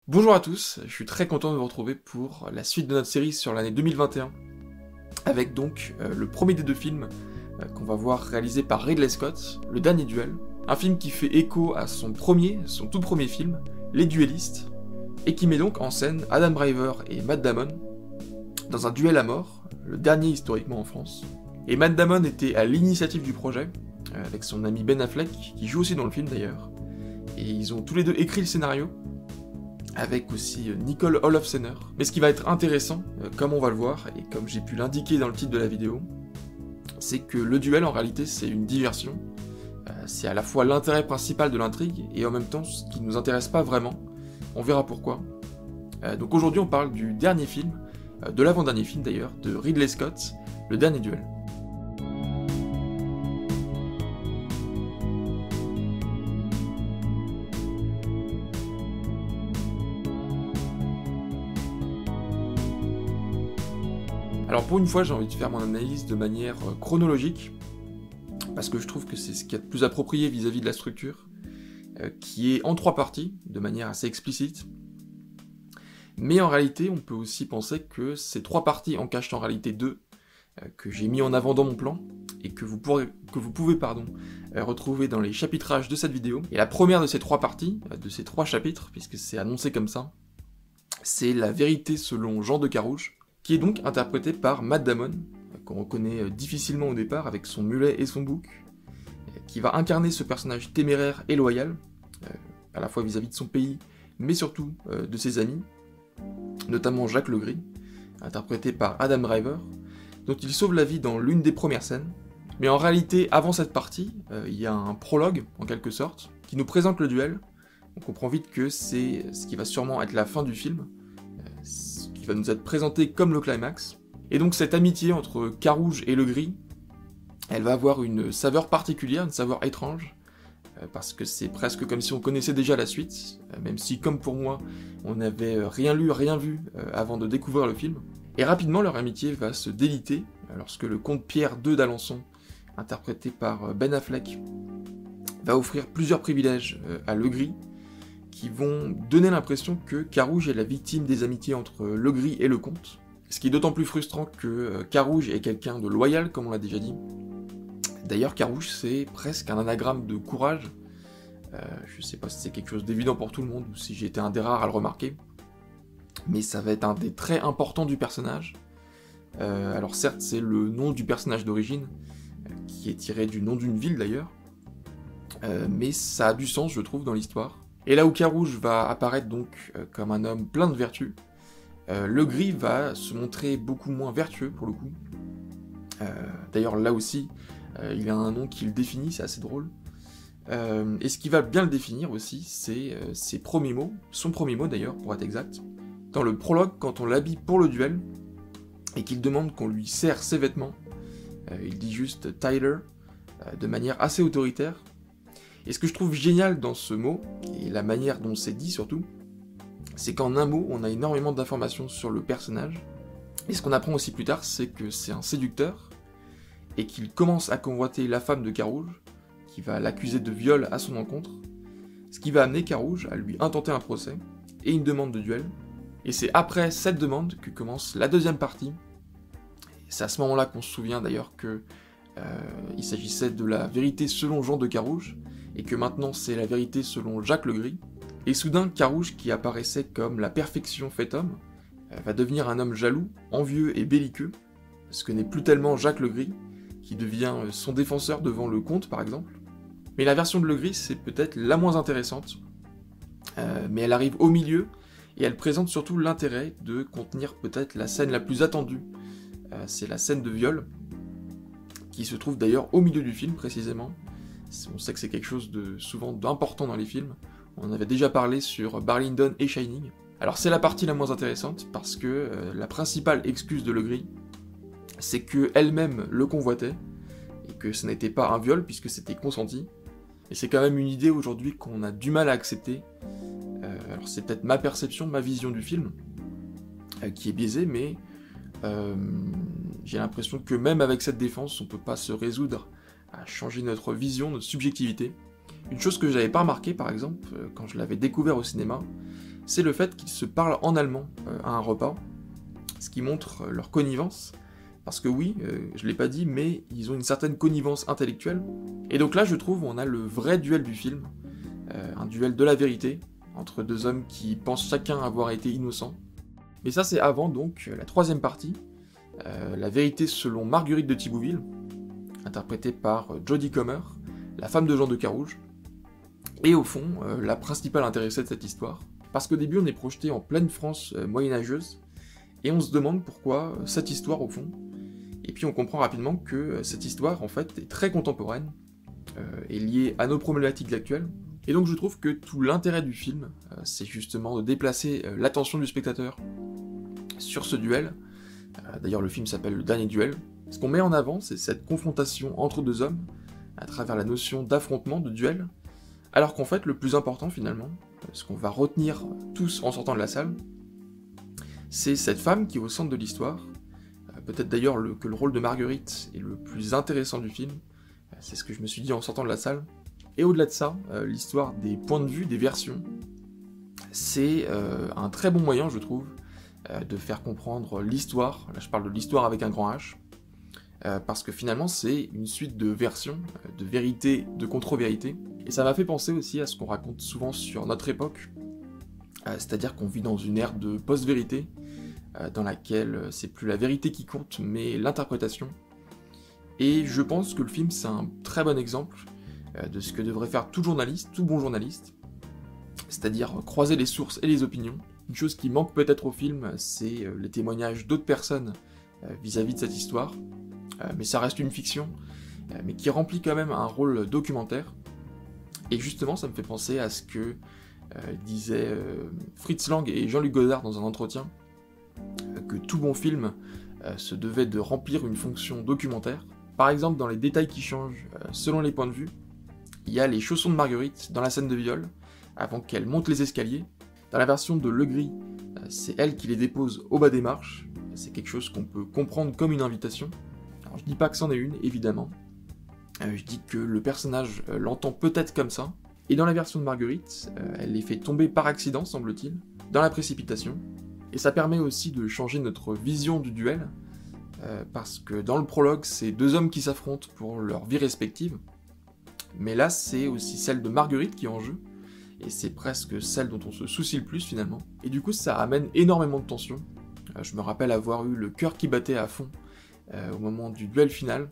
Bonjour à tous, je suis très content de vous retrouver pour la suite de notre série sur l'année 2021, avec donc le premier des deux films qu'on va voir réalisé par Ridley Scott, Le Dernier Duel, un film qui fait écho à son tout premier film, Les Duellistes, et qui met donc en scène Adam Driver et Matt Damon dans un duel à mort, le dernier historiquement en France. Et Matt Damon était à l'initiative du projet, avec son ami Ben Affleck, qui joue aussi dans le film d'ailleurs, et ils ont tous les deux écrit le scénario, avec aussi Nicole Holofcener. Mais ce qui va être intéressant, comme on va le voir, et comme j'ai pu l'indiquer dans le titre de la vidéo, c'est que le duel en réalité c'est une diversion, c'est à la fois l'intérêt principal de l'intrigue, et en même temps ce qui ne nous intéresse pas vraiment, on verra pourquoi. Donc aujourd'hui on parle du dernier film, de l'avant-dernier film d'ailleurs, de Ridley Scott, Le Dernier Duel. Alors pour une fois, j'ai envie de faire mon analyse de manière chronologique, parce que je trouve que c'est ce qu'il y a de plus approprié vis-à-vis de la structure, qui est en 3 parties, de manière assez explicite. Mais en réalité, on peut aussi penser que ces 3 parties en cachent en réalité 2, que j'ai mis en avant dans mon plan, et que vous pouvez retrouver dans les chapitrages de cette vidéo. Et la première de ces 3 parties, de ces 3 chapitres, puisque c'est annoncé comme ça, c'est la vérité selon Jean de Carouge, qui est donc interprété par Matt Damon, qu'on reconnaît difficilement au départ avec son mulet et son bouc, qui va incarner ce personnage téméraire et loyal, à la fois vis-à-vis de son pays, mais surtout de ses amis, notamment Jacques Legris, interprété par Adam Driver, dont il sauve la vie dans l'une des premières scènes. Mais en réalité, avant cette partie, il y a un prologue, en quelque sorte, qui nous présente le duel. On comprend vite que c'est ce qui va sûrement être la fin du film, qui va nous être présenté comme le climax. Et donc cette amitié entre Carouge et Legris, elle va avoir une saveur particulière, une saveur étrange, parce que c'est presque comme si on connaissait déjà la suite, même si, comme pour moi, on n'avait rien lu, rien vu avant de découvrir le film. Et rapidement, leur amitié va se déliter, lorsque le comte Pierre II d'Alençon, interprété par Ben Affleck, va offrir plusieurs privilèges à Legris, qui vont donner l'impression que Carouge est la victime des amitiés entre Legris et le comte, ce qui est d'autant plus frustrant que Carouge est quelqu'un de loyal, comme on l'a déjà dit. D'ailleurs, Carouge, c'est presque un anagramme de courage. Je sais pas si c'est quelque chose d'évident pour tout le monde, ou si j'ai été un des rares à le remarquer, mais ça va être un des traits importants du personnage. Alors certes, c'est le nom du personnage d'origine, qui est tiré du nom d'une ville d'ailleurs, mais ça a du sens, je trouve, dans l'histoire. Et là où Carouge va apparaître donc comme un homme plein de vertus, Legris va se montrer beaucoup moins vertueux pour le coup. D'ailleurs là aussi, il a un nom qui le définit, c'est assez drôle. Et ce qui va bien le définir aussi, c'est ses premiers mots, son premier mot d'ailleurs pour être exact. Dans le prologue, quand on l'habille pour le duel, et qu'il demande qu'on lui serre ses vêtements, il dit juste « Tyler », de manière assez autoritaire. Et ce que je trouve génial dans ce mot, et la manière dont c'est dit surtout, c'est qu'en un mot, on a énormément d'informations sur le personnage. Et ce qu'on apprend aussi plus tard, c'est que c'est un séducteur, et qu'il commence à convoiter la femme de Carouge, qui va l'accuser de viol à son encontre, ce qui va amener Carouge à lui intenter un procès, et une demande de duel. Et c'est après cette demande que commence la deuxième partie. Et c'est à ce moment-là qu'on se souvient d'ailleurs que il s'agissait de la vérité selon Jean de Carouge, et que maintenant c'est la vérité selon Jacques Legris. Et soudain, Carouge, qui apparaissait comme la perfection faite homme, va devenir un homme jaloux, envieux et belliqueux, ce que n'est plus tellement Jacques Legris, qui devient son défenseur devant le comte par exemple. Mais la version de Legris, c'est peut-être la moins intéressante, mais elle arrive au milieu, et elle présente surtout l'intérêt de contenir peut-être la scène la plus attendue, c'est la scène de viol, qui se trouve d'ailleurs au milieu du film précisément. On sait que c'est quelque chose de souvent d'important dans les films, on en avait déjà parlé sur Barry Lyndon et Shining. Alors c'est la partie la moins intéressante, parce que la principale excuse de Legris, c'est qu'elle-même le convoitait, et que ce n'était pas un viol puisque c'était consenti. Et c'est quand même une idée aujourd'hui qu'on a du mal à accepter. Alors c'est peut-être ma perception, ma vision du film, qui est biaisée, mais j'ai l'impression que même avec cette défense, on peut pas se résoudre à changer notre vision, notre subjectivité. Une chose que j'avais pas remarqué par exemple, quand je l'avais découvert au cinéma, c'est le fait qu'ils se parlent en allemand à un repas, ce qui montre leur connivence, parce que oui, je l'ai pas dit, mais ils ont une certaine connivence intellectuelle, et donc là je trouve on a le vrai duel du film, un duel de la vérité, entre deux hommes qui pensent chacun avoir été innocents. Mais ça c'est avant donc la troisième partie, la vérité selon Marguerite de Thibouville, interprétée par Jodie Comer, la femme de Jean de Carouge, et au fond, la principale intéressée de cette histoire. Parce qu'au début on est projeté en pleine France moyenâgeuse, et on se demande pourquoi cette histoire au fond, et puis on comprend rapidement que cette histoire en fait est très contemporaine, est liée à nos problématiques actuelles, et donc je trouve que tout l'intérêt du film, c'est justement de déplacer l'attention du spectateur sur ce duel. D'ailleurs le film s'appelle Le Dernier Duel. Ce qu'on met en avant, c'est cette confrontation entre deux hommes, à travers la notion d'affrontement, de duel, alors qu'en fait le plus important finalement, ce qu'on va retenir tous en sortant de la salle, c'est cette femme qui est au centre de l'histoire. Peut-être d'ailleurs que le rôle de Marguerite est le plus intéressant du film, c'est ce que je me suis dit en sortant de la salle. Et au-delà de ça, l'histoire des points de vue, des versions, c'est un très bon moyen, je trouve, de faire comprendre l'histoire. Là je parle de l'histoire avec un grand H, parce que finalement c'est une suite de versions, de vérités, de contre-vérités, et ça m'a fait penser aussi à ce qu'on raconte souvent sur notre époque, c'est-à-dire qu'on vit dans une ère de post-vérité, dans laquelle c'est plus la vérité qui compte, mais l'interprétation. Et je pense que le film c'est un très bon exemple de ce que devrait faire tout journaliste, tout bon journaliste, c'est-à-dire croiser les sources et les opinions. Une chose qui manque peut-être au film, c'est les témoignages d'autres personnes vis-à-vis de cette histoire, mais ça reste une fiction, mais qui remplit quand même un rôle documentaire. Et justement, ça me fait penser à ce que disaient Fritz Lang et Jean-Luc Godard dans un entretien, que tout bon film se devait de remplir une fonction documentaire. Par exemple, dans les détails qui changent selon les points de vue, il y a les chaussons de Marguerite dans la scène de viol, avant qu'elle monte les escaliers. Dans la version de Legris, c'est elle qui les dépose au bas des marches, c'est quelque chose qu'on peut comprendre comme une invitation. Alors je dis pas que c'en est une, évidemment, je dis que le personnage l'entend peut-être comme ça, et dans la version de Marguerite, elle les fait tomber par accident, semble-t-il, dans la précipitation, et ça permet aussi de changer notre vision du duel, parce que dans le prologue, c'est deux hommes qui s'affrontent pour leur vie respective, mais là c'est aussi celle de Marguerite qui est en jeu, et c'est presque celle dont on se soucie le plus finalement, et du coup ça amène énormément de tension. Je me rappelle avoir eu le cœur qui battait à fond au moment du duel final.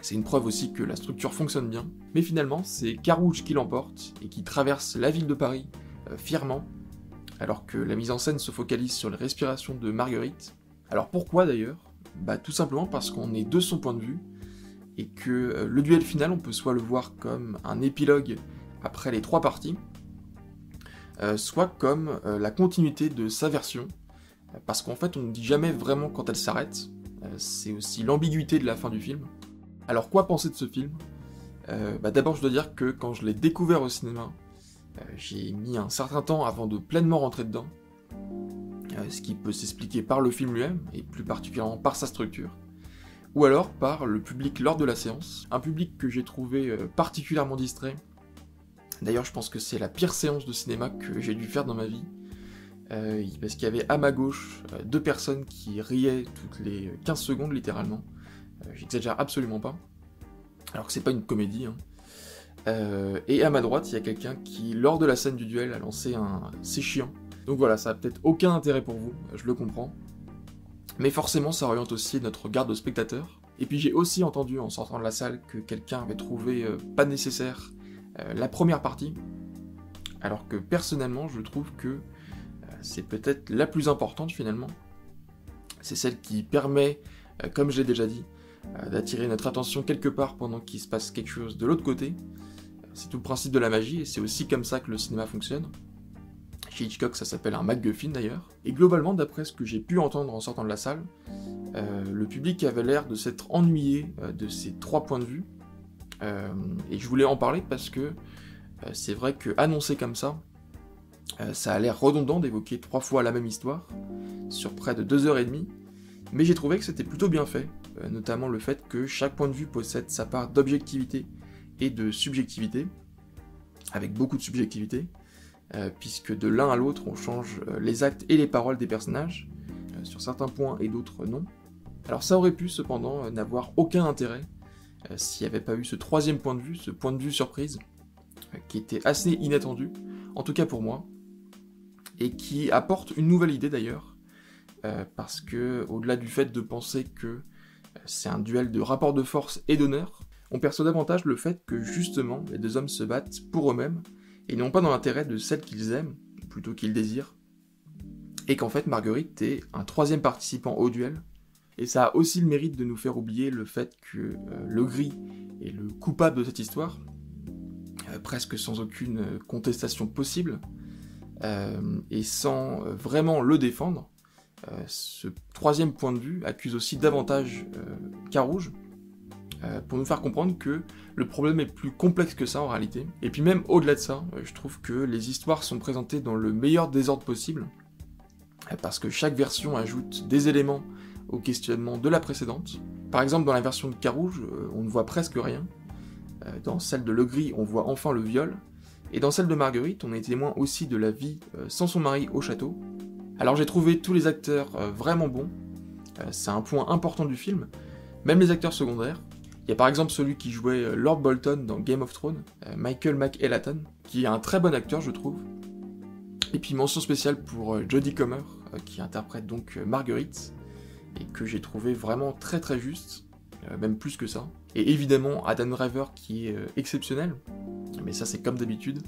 C'est une preuve aussi que la structure fonctionne bien, mais finalement c'est Carouge qui l'emporte, et qui traverse la ville de Paris fièrement, alors que la mise en scène se focalise sur les respirations de Marguerite. Alors pourquoi d'ailleurs ? Bah tout simplement parce qu'on est de son point de vue, et que le duel final on peut soit le voir comme un épilogue après les trois parties, soit comme la continuité de sa version, parce qu'en fait on ne dit jamais vraiment quand elle s'arrête, c'est aussi l'ambiguïté de la fin du film. Alors quoi penser de ce film ? D'abord je dois dire que quand je l'ai découvert au cinéma, j'ai mis un certain temps avant de pleinement rentrer dedans, ce qui peut s'expliquer par le film lui-même, et plus particulièrement par sa structure, ou alors par le public lors de la séance, un public que j'ai trouvé particulièrement distrait. D'ailleurs je pense que c'est la pire séance de cinéma que j'ai dû faire dans ma vie, parce qu'il y avait à ma gauche deux personnes qui riaient toutes les 15 secondes littéralement, j'exagère absolument pas, alors que c'est pas une comédie, hein. Et à ma droite il y a quelqu'un qui lors de la scène du duel a lancé un « c'est chiant ». Donc voilà, ça a peut-être aucun intérêt pour vous, je le comprends, mais forcément ça oriente aussi notre regard de spectateur. Et puis j'ai aussi entendu en sortant de la salle que quelqu'un avait trouvé pas nécessaire la première partie, alors que personnellement je trouve que c'est peut-être la plus importante finalement. C'est celle qui permet, comme je l'ai déjà dit, d'attirer notre attention quelque part pendant qu'il se passe quelque chose de l'autre côté. C'est tout le principe de la magie, et c'est aussi comme ça que le cinéma fonctionne. Chez Hitchcock, ça s'appelle un MacGuffin d'ailleurs. Et globalement, d'après ce que j'ai pu entendre en sortant de la salle, le public avait l'air de s'être ennuyé de ces trois points de vue. Et je voulais en parler parce que c'est vrai que annoncé comme ça, ça a l'air redondant d'évoquer 3 fois la même histoire, sur près de 2h30, mais j'ai trouvé que c'était plutôt bien fait, notamment le fait que chaque point de vue possède sa part d'objectivité et de subjectivité, avec beaucoup de subjectivité, puisque de l'un à l'autre, on change les actes et les paroles des personnages, sur certains points et d'autres non. Alors ça aurait pu cependant n'avoir aucun intérêt s'il n'y avait pas eu ce troisième point de vue, ce point de vue surprise, qui était assez inattendu, en tout cas pour moi, et qui apporte une nouvelle idée d'ailleurs, parce que au-delà du fait de penser que c'est un duel de rapport de force et d'honneur, on perçoit davantage le fait que justement les deux hommes se battent pour eux-mêmes, et non pas dans l'intérêt de celle qu'ils aiment, plutôt qu'ils désirent, et qu'en fait Marguerite est un troisième participant au duel, et ça a aussi le mérite de nous faire oublier le fait que le gris est le coupable de cette histoire, presque sans aucune contestation possible, et sans vraiment le défendre. Ce troisième point de vue accuse aussi davantage Carouge, pour nous faire comprendre que le problème est plus complexe que ça en réalité. Et puis même au-delà de ça, je trouve que les histoires sont présentées dans le meilleur désordre possible, parce que chaque version ajoute des éléments au questionnement de la précédente. Par exemple, dans la version de Carouge, on ne voit presque rien. Dans celle de Legris, on voit enfin le viol. Et dans celle de Marguerite, on est témoin aussi de la vie sans son mari au château. Alors j'ai trouvé tous les acteurs vraiment bons. C'est un point important du film. Même les acteurs secondaires. Il y a par exemple celui qui jouait Lord Bolton dans Game of Thrones, Michael McElhatton, qui est un très bon acteur, je trouve. Et puis mention spéciale pour Jodie Comer, qui interprète donc Marguerite, et que j'ai trouvé vraiment très très juste, même plus que ça. Et évidemment Adam Driver qui est exceptionnel, mais ça c'est comme d'habitude.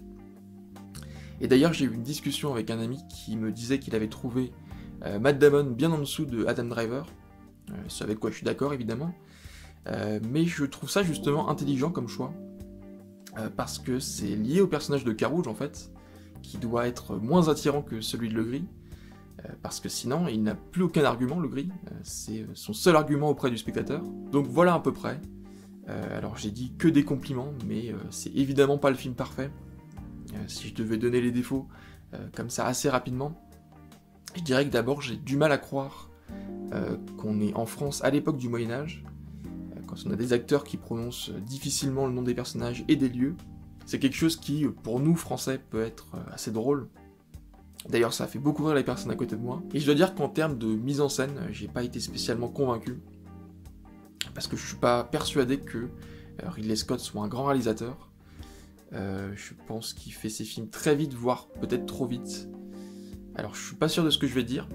Et d'ailleurs j'ai eu une discussion avec un ami qui me disait qu'il avait trouvé Matt Damon bien en dessous de Adam Driver, ce avec quoi je suis d'accord évidemment, mais je trouve ça justement intelligent comme choix, parce que c'est lié au personnage de Carouge en fait, qui doit être moins attirant que celui de Legris, parce que sinon il n'a plus aucun argument, Legris, c'est son seul argument auprès du spectateur. Donc voilà à peu près. Alors j'ai dit que des compliments, mais c'est évidemment pas le film parfait. Si je devais donner les défauts comme ça assez rapidement, je dirais que d'abord j'ai du mal à croire qu'on est en France à l'époque du Moyen-Âge, quand on a des acteurs qui prononcent difficilement le nom des personnages et des lieux. C'est quelque chose qui, pour nous Français, peut être assez drôle. D'ailleurs, ça a fait beaucoup rire les personnes à côté de moi. Et je dois dire qu'en termes de mise en scène, j'ai pas été spécialement convaincu. Parce que je suis pas persuadé que Ridley Scott soit un grand réalisateur. Je pense qu'il fait ses films très vite, voire peut-être trop vite. Alors, je suis pas sûr de ce que je vais dire.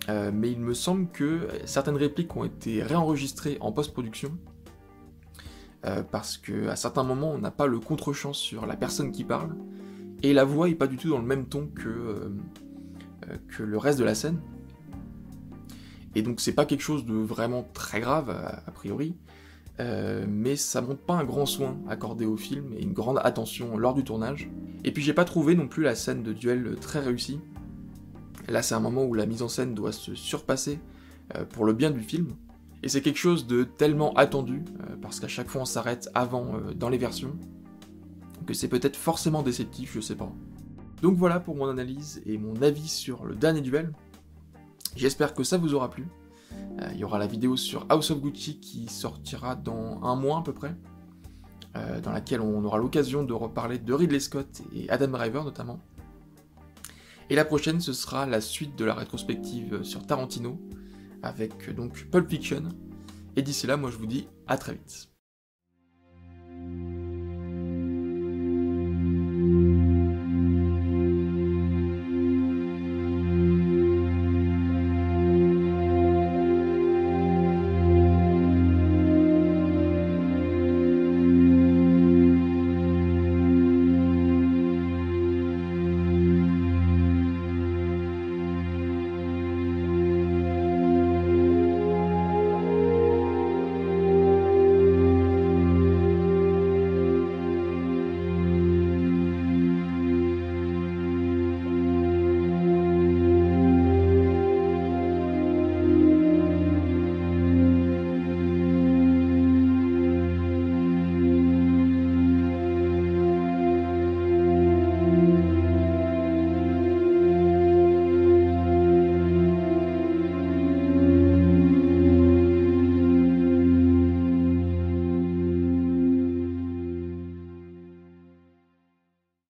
Mais il me semble que certaines répliques ont été réenregistrées en post-production. Parce qu'à certains moments, on n'a pas le contre-champ sur la personne qui parle. Et la voix est pas du tout dans le même ton que le reste de la scène. Et donc c'est pas quelque chose de vraiment très grave, a priori, mais ça montre pas un grand soin accordé au film et une grande attention lors du tournage. Et puis j'ai pas trouvé non plus la scène de duel très réussie. Là c'est un moment où la mise en scène doit se surpasser pour le bien du film. Et c'est quelque chose de tellement attendu, parce qu'à chaque fois on s'arrête avant dans les versions, que c'est peut-être forcément déceptif, je sais pas. Donc voilà pour mon analyse et mon avis sur le dernier duel. J'espère que ça vous aura plu. Il y aura la vidéo sur House of Gucci qui sortira dans un mois à peu près, dans laquelle on aura l'occasion de reparler de Ridley Scott et Adam Driver notamment. Et la prochaine, ce sera la suite de la rétrospective sur Tarantino, avec donc Pulp Fiction. Et d'ici là, moi je vous dis à très vite.